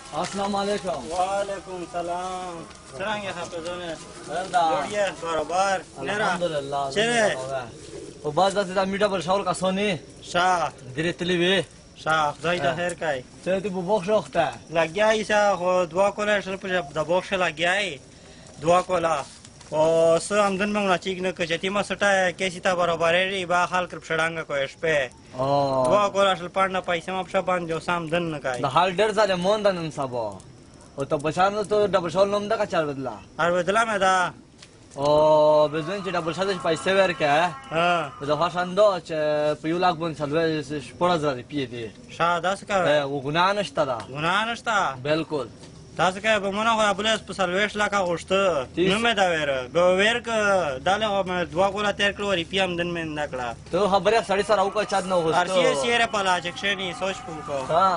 अस्सलाम वालेकुम। वालेकुम सलाम। څنګه حافظونه؟ بردا جوړیه برابر الحمدلله چیرې او باز د میټا پر شاول کسونی شاه درې تلی وی شاه خدای ته خیر کوي ته ته بو بخښوخته لګیای شه خو دوا کوله شل په د بوښه لګیای دوا کوله او سه آمدن مونږ نه چیک نه کچتی ما سټه کیسی ته برابرې با حال کړ پښړانګه کوې شپه دوا کوله شل پاندې پیسې ما په باندې سام دن نه کوي د حال ډېر ځله مون د نن سبا او ته بشانو ته ډبل شاول نوم د کا چار بدلا ار بدلا مې دا او بزن چې ډبل شاول پیسې ورکه ها د خوشاندو چې په یو لاک باندې سلوي شپږ زره پی دی شاه داس کوي او ګنا نشته دا ګناه نشته بالکل تاسو کې به مونږ غو ابلیس په سلويش لاکه غوښته نو مې دا به ویر ک داله مې دوا کوله تیر کړو ری پی آمدن مې نه کړه ته خبره سړی سره او کا چاد نه ارسی وغوښته سیره پلا چکشنی سوچ کو ها